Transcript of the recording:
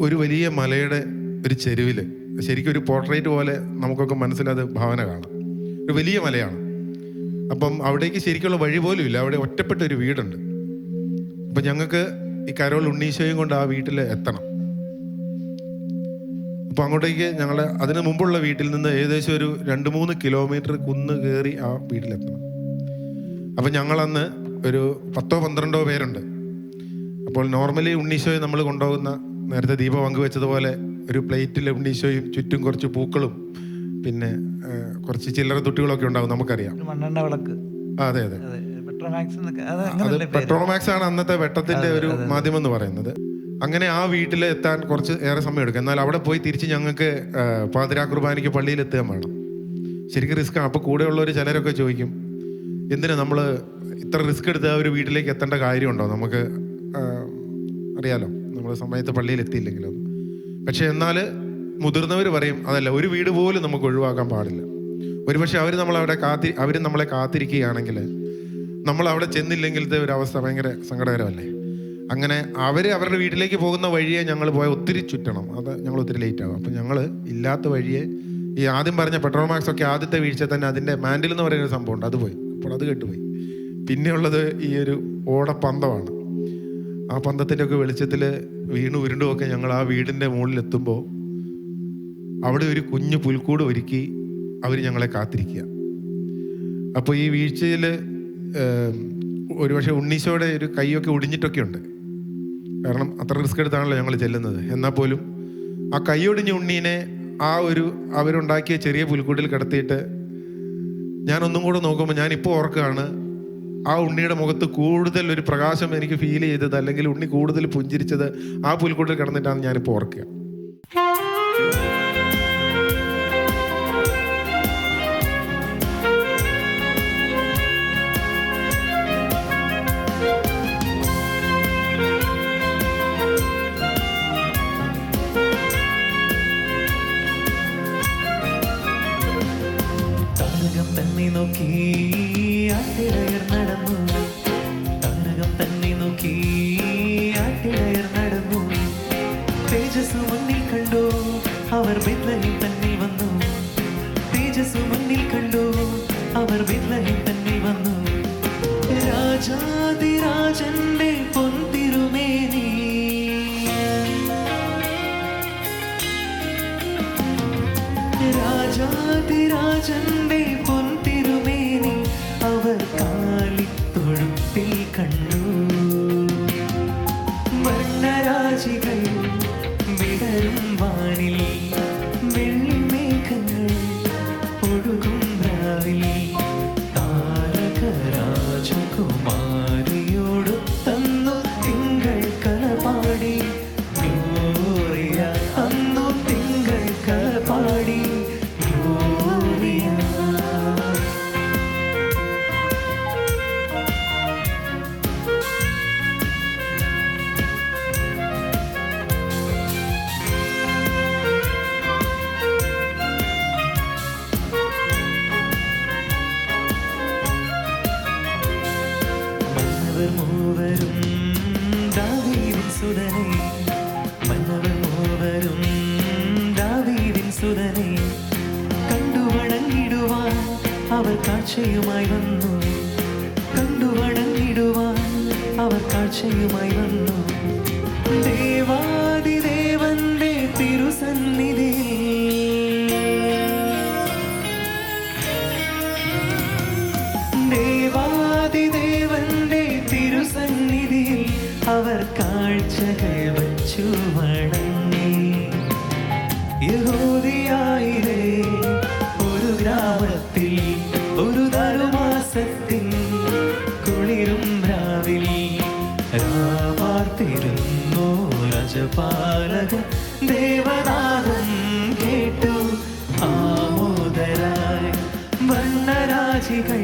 ഒരു വലിയ മലയുടെ ഒരു ചെരുവിൽ, ശരിക്കും ഒരു പോർട്രേറ്റ് പോലെ നമുക്കൊക്കെ മനസ്സിലത് ഭാവന കാണാം. ഒരു വലിയ മലയാണ്. അപ്പം അവിടേക്ക് ശരിക്കുള്ള വഴി പോലും ഇല്ല. അവിടെ ഒറ്റപ്പെട്ട ഒരു വീടുണ്ട്. അപ്പം ഞങ്ങൾക്ക് ഈ കരോൾ ഉണ്ണീശോയും കൊണ്ട് ആ വീട്ടിൽ എത്തണം. അപ്പോൾ അങ്ങോട്ടേക്ക് ഞങ്ങൾ അതിന് മുമ്പുള്ള വീട്ടിൽ നിന്ന് ഏകദേശം ഒരു 2-3 കിലോമീറ്റർ കുന്ന് കയറി ആ വീട്ടിലെത്തണം. അപ്പം ഞങ്ങളന്ന് ഒരു 10-12 പേരുണ്ട്. അപ്പോൾ നോർമലി ഉണ്ണീശോയെ നമ്മൾ കൊണ്ടുപോകുന്ന, നേരത്തെ ദീപ പങ്കുവെച്ചതുപോലെ ഒരു പ്ലേറ്റിൽ ഉണ്ണീശോയും ചുറ്റും കുറച്ച് പൂക്കളും പിന്നെ കുറച്ച് ചില്ലറ തുട്ടികളൊക്കെ ഉണ്ടാകും, നമുക്കറിയാം. മണ്ണെണ്ണ വിളക്ക്. അതെ അതെ, അത് പെട്രോമാക്സ് ആണ് അന്നത്തെ വെട്ടത്തിന്റെ ഒരു മാധ്യമം എന്ന് പറയുന്നത്. അങ്ങനെ ആ വീട്ടിൽ എത്താൻ കുറച്ച് ഏറെ സമയം എടുക്കും. എന്നാൽ അവിടെ പോയി തിരിച്ച് ഞങ്ങൾക്ക് പാതിരാ കുർബാനയ്ക്ക് പള്ളിയിൽ എത്തുകയും വേണം. ശരിക്കും റിസ്ക്കാണ്. അപ്പോൾ കൂടെയുള്ളവർ ചിലരൊക്കെ ചോദിക്കും, എന്തിനാ നമ്മൾ ഇത്ര റിസ്ക് എടുത്ത് ആ ഒരു വീട്ടിലേക്ക് എത്തേണ്ട കാര്യമുണ്ടോ? നമുക്ക് അറിയാലോ, നമ്മൾ സമയത്ത് പള്ളിയിൽ എത്തിയില്ലെങ്കിലും. പക്ഷെ എന്നാൽ മുതിർന്നവർ പറയും, അതല്ല, ഒരു വീട് പോലും നമുക്ക് ഒഴിവാക്കാൻ പാടില്ല. ഒരുപക്ഷെ അവർ നമ്മളെ കാത്തിരിക്കുകയാണെങ്കിൽ നമ്മൾ അവിടെ ചെന്നില്ലെങ്കിലത്തെ ഒരു അവസ്ഥ ഭയങ്കര സങ്കടകരമല്ലേ? അങ്ങനെ അവരുടെ വീട്ടിലേക്ക് പോകുന്ന വഴിയെ ഞങ്ങൾ പോയാൽ ഒത്തിരി ചുറ്റണം. അത് ഞങ്ങൾ ഒത്തിരി ലേറ്റ് ആകും. അപ്പം ഞങ്ങൾ ഇല്ലാത്ത വഴിയെ ഈ ആദ്യം പറഞ്ഞ പെട്രോമാക്സ് ഒക്കെ ആദ്യത്തെ വീഴ്ച തന്നെ അതിൻ്റെ മാൻഡിൽ എന്ന് പറയുന്ന ഒരു സംഭവമുണ്ട്, അത് പോയി. അപ്പോൾ അത് കെട്ടുപോയി. പിന്നെയുള്ളത് ഈ ഒരു ഓടപ്പന്തമാണ്. ആ പന്തത്തിൻ്റെ ഒക്കെ വെളിച്ചത്തിൽ വീണു ഉരുണ്ടുമൊക്കെ ഞങ്ങൾ ആ വീടിൻ്റെ മുകളിലെത്തുമ്പോൾ അവിടെ ഒരു കുഞ്ഞു പുൽക്കൂട് ഒരുക്കി അവർ ഞങ്ങളെ കാത്തിരിക്കുക. അപ്പോൾ ഈ വീഴ്ചയിൽ ഒരുപക്ഷെ ഉണ്ണീശോയുടെ ഒരു കൈയൊക്കെ ഒടിഞ്ഞിട്ടൊക്കെ ഉണ്ട്. കാരണം അത്ര റിസ്ക് എടുത്താണല്ലോ ഞങ്ങൾ ചെല്ലുന്നത്. എന്നാൽ പോലും ആ കൈയൊടിഞ്ഞ ഉണ്ണീനെ അവരുണ്ടാക്കിയ ചെറിയ പുൽക്കൂട്ടിൽ കിടത്തിയിട്ട് ഞാനൊന്നും കൂടെ നോക്കുമ്പോൾ ഞാനിപ്പോൾ ഓർക്കുകയാണ്, ആ ഉണ്ണിയുടെ മുഖത്ത് കൂടുതൽ ഒരു പ്രകാശം എനിക്ക് ഫീൽ ചെയ്തത്, അല്ലെങ്കിൽ ഉണ്ണി കൂടുതൽ പുഞ്ചിരിച്ചത് ആ പുൽക്കൂട്ടിൽ കിടന്നിട്ടാണ് ഞാനിപ്പോൾ ഓർക്കുക. തന്നെ നോക്കി ആട്ടിടയർ നടന്നു, താരകം തന്നെ നോക്കി ആട്ടിടയർ നടന്നു. തേജസ് മുന്നിൽ കണ്ടു അവർ ബെത്ലഹേം തന്നെ വന്നു. തേജസ് മുന്നിൽ കണ്ടു അവർ ബെത്ലഹേം തന്നെ വന്നു. രാജാതിരാജന്റെ പൊൻതിരുമേനി, രാജാതിരാജന്റെ പൊൻതിരുമേനി അവർ കാലിത്തൊഴുത്തിൽ കണ്ടു. വർണ്ണരാജികൾ വിടരും വാനിൽ, വെള്ളിമേഘങ്ങൾ ഒഴുകും രാവിൽ. താരക രാജകുമാരിയോട് തന്നു തിങ്കൾ കലപാടി. ഗ്ലോറിയ അന്നു തിങ്കൾ കലപാടി. മൂവരും ദാവീദിൻ സുതനേ, മന്നവർ മൂവരും ദാവീദിൻ സുതനേ. കണ്ടു വണങ്ങിടുവാൻ അവർ കാഴ്ചയുമായി വന്നു. കണ്ടു വണങ്ങിടുവാൻ അവർ കാഴ്ചയുമായി വന്നു. ദേവാദിദേവന്റെ തിരുസന്നിധിയിൽ, ദേവാദിദേവന്റെ തിരുസന്നിധിയിൽ അവർ കാഴ്ചകൾ വച്ചു വണങ്ങി. യഹൂദിയായിലെ ഒരു ഗ്രാമത്തിൽ ഒരു ധനുമാസത്തിൽ കുളിരും രാവിൽ രാവാർത്തിരുന്നു രജപാലകൻ. ദേവനാദം കേട്ടു ആമോദരായി വർണ്ണരാജികൾ